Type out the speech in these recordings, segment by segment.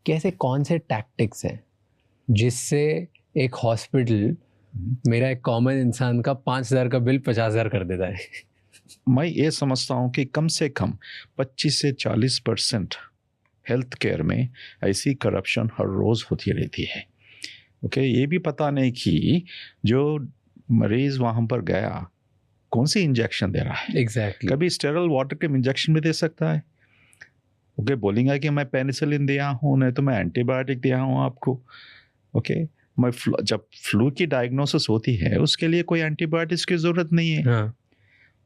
कि ऐसे कौन से टैक्टिक्स हैं जिससे एक हॉस्पिटल मेरा एक कॉमन इंसान का 5,000 का बिल 50,000 कर देता है? मैं ये समझता हूँ कि कम से कम 25 से 40% हेल्थ केयर में ऐसी करप्शन हर रोज़ होती रहती है। ओके, ये भी पता नहीं कि जो मरीज़ वहाँ पर गया कौन सी इंजेक्शन दे रहा है। एग्जैक्टली। कभी स्टेरल वाटर के इंजेक्शन भी दे सकता है। ओके, बोलेंगे कि मैं पेनिसिलिन दिया हूँ, नहीं तो मैं एंटीबायोटिक दिया हूँ आपको। ओके, मैं जब फ्लू की डायग्नोसिस होती है उसके लिए कोई एंटीबायोटिक्स की ज़रूरत नहीं है। हाँ।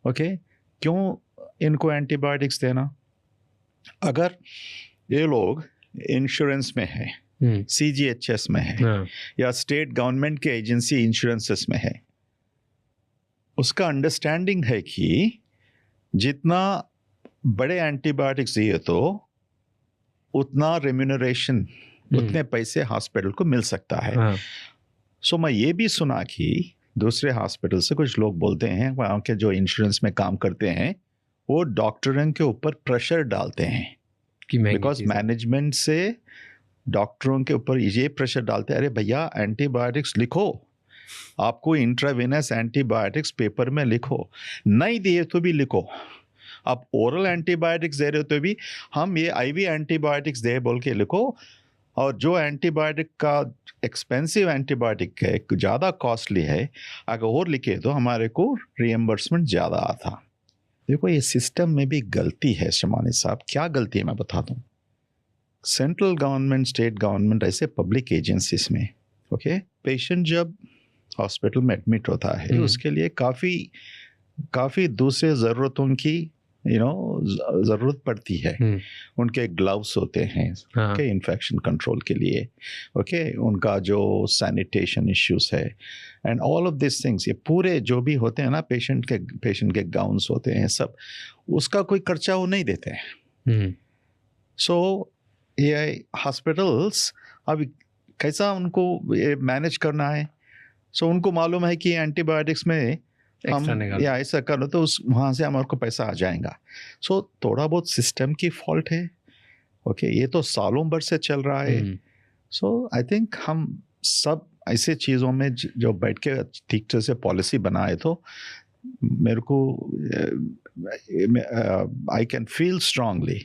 ओके, क्यों इनको एंटीबायोटिक्स देना? अगर ये लोग इंश्योरेंस में है, CGHS में है, हाँ। या स्टेट गवर्नमेंट के एजेंसी इंश्योरेंसेस में है, उसका अंडरस्टैंडिंग है कि जितना बड़े एंटीबायोटिक्स दिए तो उतना रेम्यूनरेशन, उतने पैसे हॉस्पिटल को मिल सकता है। हाँ। सो मैं ये भी सुना कि दूसरे हॉस्पिटल से कुछ लोग बोलते हैं, वहाँ के जो इंश्योरेंस में काम करते हैं, वो डॉक्टरों के ऊपर प्रेशर डालते हैं कि बिकॉज मैनेजमेंट से डॉक्टरों के ऊपर ये प्रेशर डालते हैं, अरे भैया एंटीबायोटिक्स लिखो, आपको इंट्रावेनस एंटीबायोटिक्स पेपर में लिखो, नहीं दिए तो भी लिखो, आप ओरल एंटीबायोटिक्स दे रहे हो तो भी हम ये IV एंटीबायोटिक्स दे बोल के लिखो, और जो एंटीबायोटिक का एक्सपेंसिव एंटीबायोटिक है, ज़्यादा कॉस्टली है, अगर और लिखे तो हमारे को रिएम्बर्समेंट ज़्यादा आता। देखो, ये सिस्टम में भी गलती है शमानी साहब। क्या गलती है मैं बता दूँ। सेंट्रल गवर्नमेंट, स्टेट गवर्नमेंट, ऐसे पब्लिक एजेंसीज में ओके, पेशेंट जब हॉस्पिटल में एडमिट होता है उसके लिए काफ़ी दूसरे ज़रूरतों की ज़रूरत पड़ती है। उनके ग्लव्स होते हैं ओके, इन्फेक्शन कंट्रोल के लिए, ओके, उनका जो सैनिटेशन इश्यूज है and all of this things, ये पूरे जो भी होते हैं ना, पेशेंट के गाउन्स होते हैं सब, उसका कोई खर्चा वो नहीं देते हैं। सो ये हॉस्पिटल्स अब कैसा उनको ये मैनेज करना है। सो उनको मालूम है कि एंटीबायोटिक्स में हम या ऐसा करो तो उस वहाँ से हमारे को पैसा आ जाएगा। सो थोड़ा बहुत सिस्टम की फॉल्ट है। ओके, ये तो सालों भर से चल रहा है। सो आई थिंक हम सब ऐसे चीज़ों में जो बैठ के ठीक तरह से पॉलिसी बनाए तो मेरे को I can feel strongly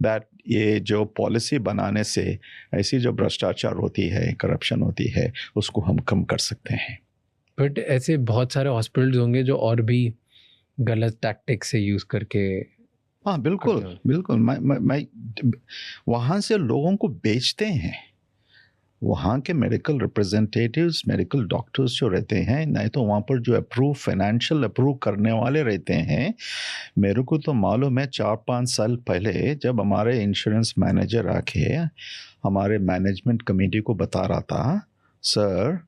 that ये जो पॉलिसी बनाने से ऐसी जो भ्रष्टाचार होती है, करप्शन होती है, उसको हम कम कर सकते हैं। बट ऐसे बहुत सारे हॉस्पिटल्स होंगे जो और भी गलत टैक्टिक्स से यूज़ करके। हाँ बिल्कुल बिल्कुल, मैं वहाँ से लोगों को बेचते हैं। वहाँ के मेडिकल रिप्रेजेंटेटिव्स, मेडिकल डॉक्टर्स जो रहते हैं, नहीं तो वहाँ पर जो फाइनेंशियल अप्रूव करने वाले रहते हैं। मेरे को तो मालूम है 4-5 साल पहले जब हमारे इंश्योरेंस मैनेजर आके हमारे मैनेजमेंट कमेटी को बता रहा था, सर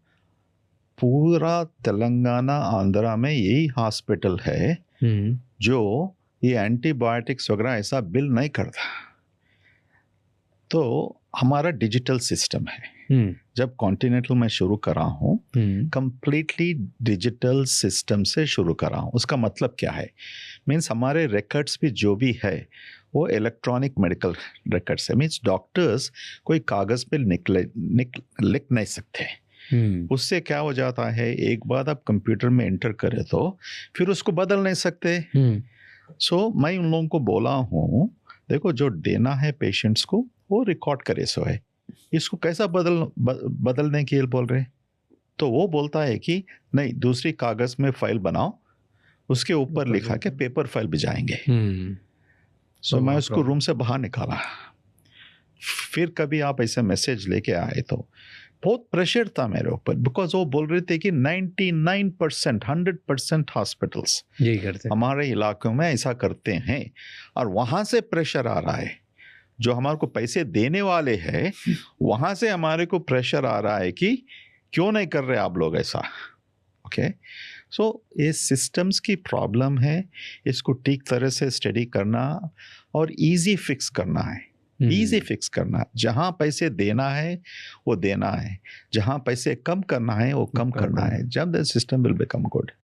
पूरा तेलंगाना आंध्रा में यही हॉस्पिटल है जो ये एंटीबायोटिक्स वगैरह ऐसा बिल नहीं करता। तो हमारा डिजिटल सिस्टम है। जब कॉन्टिनेंटल में शुरू कर रहा हूँ, कंप्लीटली डिजिटल सिस्टम से शुरू कर रहा हूँ। उसका मतलब क्या है, मीन्स हमारे रिकॉर्ड्स भी जो भी है वो इलेक्ट्रॉनिक मेडिकल रिकॉर्ड्स है। मीन्स डॉक्टर्स कोई कागज़ पे लिख नहीं सकते। उससे क्या हो जाता है, एक बार आप कंप्यूटर में एंटर करें तो फिर उसको बदल नहीं सकते। सो मैं उन लोगों को बोला हूँ, देखो जो देना है पेशेंट्स को वो रिकॉर्ड करे सो है, इसको कैसा बदलने के लिए बोल रहे। तो वो बोलता है कि नहीं, दूसरी कागज़ में फाइल बनाओ, उसके ऊपर लिखा के पेपर फाइल भिजाएंगे। सो मैं उसको रूम से बाहर निकाला। फिर कभी आप ऐसे मैसेज लेके आए तो बहुत प्रेशर था मेरे ऊपर, बिकॉज वो बोल रहे थे कि 99%, 100% हॉस्पिटल्स यही करते हमारे इलाकों में ऐसा करते हैं, और वहाँ से प्रेशर आ रहा है। जो हमारे को पैसे देने वाले हैं वहाँ से हमारे को प्रेशर आ रहा है कि क्यों नहीं कर रहे आप लोग ऐसा। ओके, सो ये सिस्टम्स की प्रॉब्लम है, इसको ठीक तरह से स्टडी करना और इजी फिक्स करना है। इजी फिक्स करना, जहाँ पैसे देना है वो देना है, जहाँ पैसे कम करना है वो कम करना है। जब the system will become good.